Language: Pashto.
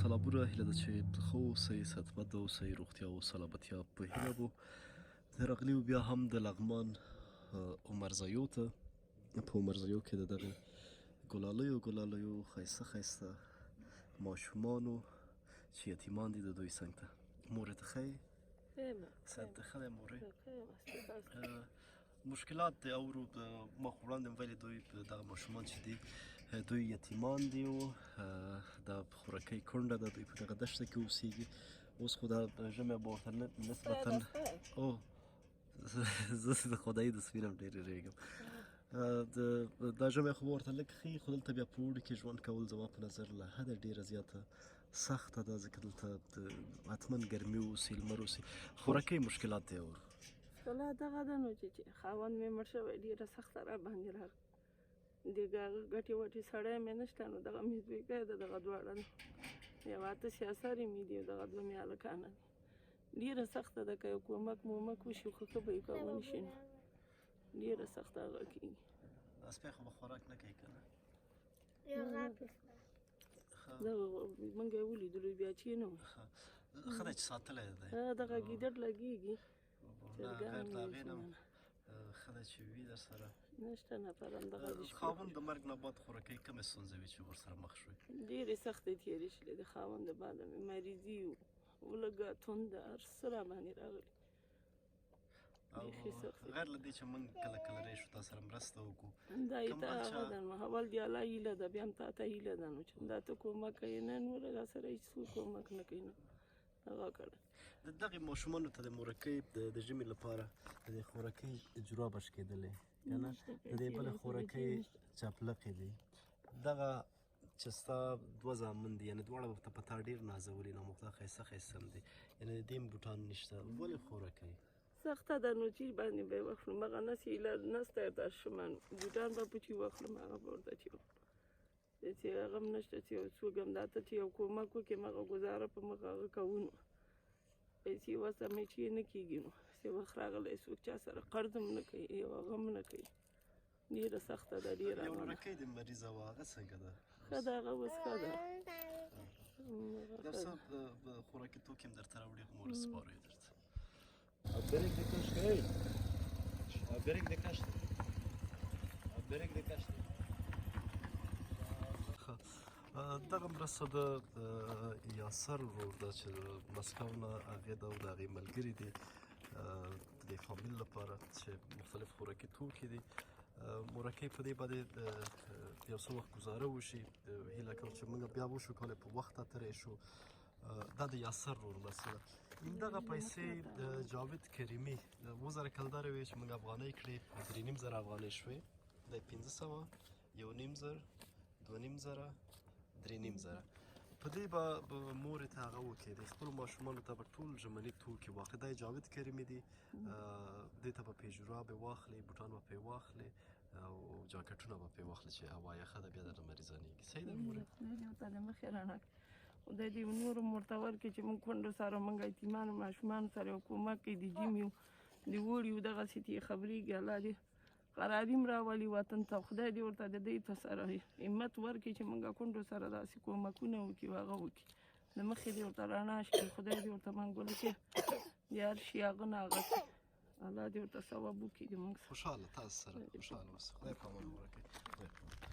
سلامونه، هیله ده چې ښه اوسئ، صحتمند اوسئ، روغتیا او سلامتیا په هیله مو زه راغلی بیا هم د لغمان عمرزیو ته. په عمرزیو کې د دغې ګلالیو ښایسته ښایسته ماشومانو چې یتیمان دي، د دوی څنګ ته. مورې ته ښه یې؟ صحت دې ښه دی مورې؟ مشکلات دی اورو، ما خو وړاندې هم ویلي دوی دغه ماشومان چې دي دوی یتیمان دي او دا خورکۍ کونډه ده، دوی په دغه دښته کې اوسېږي. اوس خو دا ژمی به ورته نسبتا زه د خدایي تصویر هم ډېر وېرېږم. دا ژمی خو به ورته لږ ښه وي، خو دلته بیا په اوړي کې ژوند کول زما په نظر له حده ډېره زیاته سخته ده، ځکه دلته حتما ګرمي اوسي، لمر اوسي. خورکۍ مشکلات دی اورو. مشکلات دغه ده نو چې خاوند مې مړ شوی، ډېره سخته را باندې راغله. د ګټې وټې سړی مې نشته، نو دغه مې زویګی ده، دغه دواړه ده، یو 8 سیاسرې مې دي او دغه 2 مې هلکانه دي. ډېره سخته ده، که یو کومک مومک وشي خو ښه به وي، که ونه شي نو ډېره سخته هغه کېږي. سپی خو به خوراک نه کوي که نه؟ دغه موږ یې ولیدلو بیا چې نه وو. ښه دی چې ساتلی دی. دغه ګیدړ لګېږي، غیر د هغې نه ښه ده چې وي در سره. نشته نفران دغه دي. خاوند د مرګ نه بعد خورکۍ کومې ستونزې وي چې ورسره مخ شوې؟ ډېرې سختې تېرې شولې. د خاوند د بعده مې مریضي و، لږه تنده، هر څه را باندې راغلي. غیر له دې چې موږ کله کله راشو تا سره مرسته وکړو، دا یې ته هغه ده نو اول د الله هیله ده، بیا هم تا ته هیله ده نو چې دا ته کومک کوې. نه نوره را سره هېڅوک کومک نه کوي، نو هغه کړی. د دغې ماشومانو ته د مورکۍ د ژمي لپاره د دې خورکۍ جرابه شکېدلې که نه، د دې بلې خورکۍ چپلقې دي. دغه چې ستا 2 زامن دي، یعنې دواړه به په تا ډېر نازولي، نامحتاط ښایسته ښایسته هم دي، یعنې د دې هم بوټان نشته، ولې خورکۍ سخته ده نو چې باندې به یې واخلم، هغه نس یې نسته یې شمه، بوټان به په چې واخلم هغه به ورته چې چې هغه هم نشته چې یو څوک هم دا ته چې یو کومک وکړي، هغه ګزاره په مخ هغه کوو نو پیسې وسه مې چې نه کېږي نو چې وخت راغلی څوک چا سره قرض هم نه کوي، یو هغه هم نه کوي. ډېره سخته ده، ډېره. یو ورکۍ د مریضه وه هغه څنګه ده؟ ښه ده هغه اوس ښه ده. یو څه خوراکي توکي هم درته راوړي، خو مور سپارو یې درته. برگ de کشت برگ de کشت برگ de کشت. دغه مرسته د یاسر ورور ده چې مسکو نه هغې ده او د هغې ملګري دي د دې فامیل لپاره چې مختلف خوراکي توکي دي. مورکۍ په دې باندې یو څه وخت ګزاره وشي، هیله کوم چې موږ بیا وشو کولی په وخت اتری شو. دا د یاسر ورور مسله. دغه پیسې د جاوید کریمي 2000 کلدارې وې چې موږ افغانۍ کړې 3500 افغانۍ شوې، د 500 1500 2500 3500. په دې به مورې ته هغه وکړي، د خپلو ماشومانو ته به ټول ژمني توکي واخلي. دا جاوید کریمي دي، دې ته به پې جرابې واخلي، بوټان به پې واخلي او جاکټونه به پې واخلي چې هوا یخه ده، بیا درنه مریضانېږي. صحیح ده مورې؟ خدای دې ورته د مخې رڼا کړي، خدای دې نور هم ورته ورکړي چې موږ کونډو سره، موږ یتیمانو ماشومانو سره یو کومک کوي، د جیم یو د وړي یو دغسې ترې خبرېږي. الله دې قراري هم راولي وطن ته، خدای دې ورته د دې په سره همت ورکړي چې موږ کونډو سره داسې کومکونه وکړي او هغه وکړي. د مخې دې ورته رڼا شي خدای دې ورته منګوله کړي د هر شي هغه نه هغه کړي الله دې ورته ثواب وکړي د موږ سره خوشحاله تاسو سره خوشحاله اوسئ خدای په امان وکړي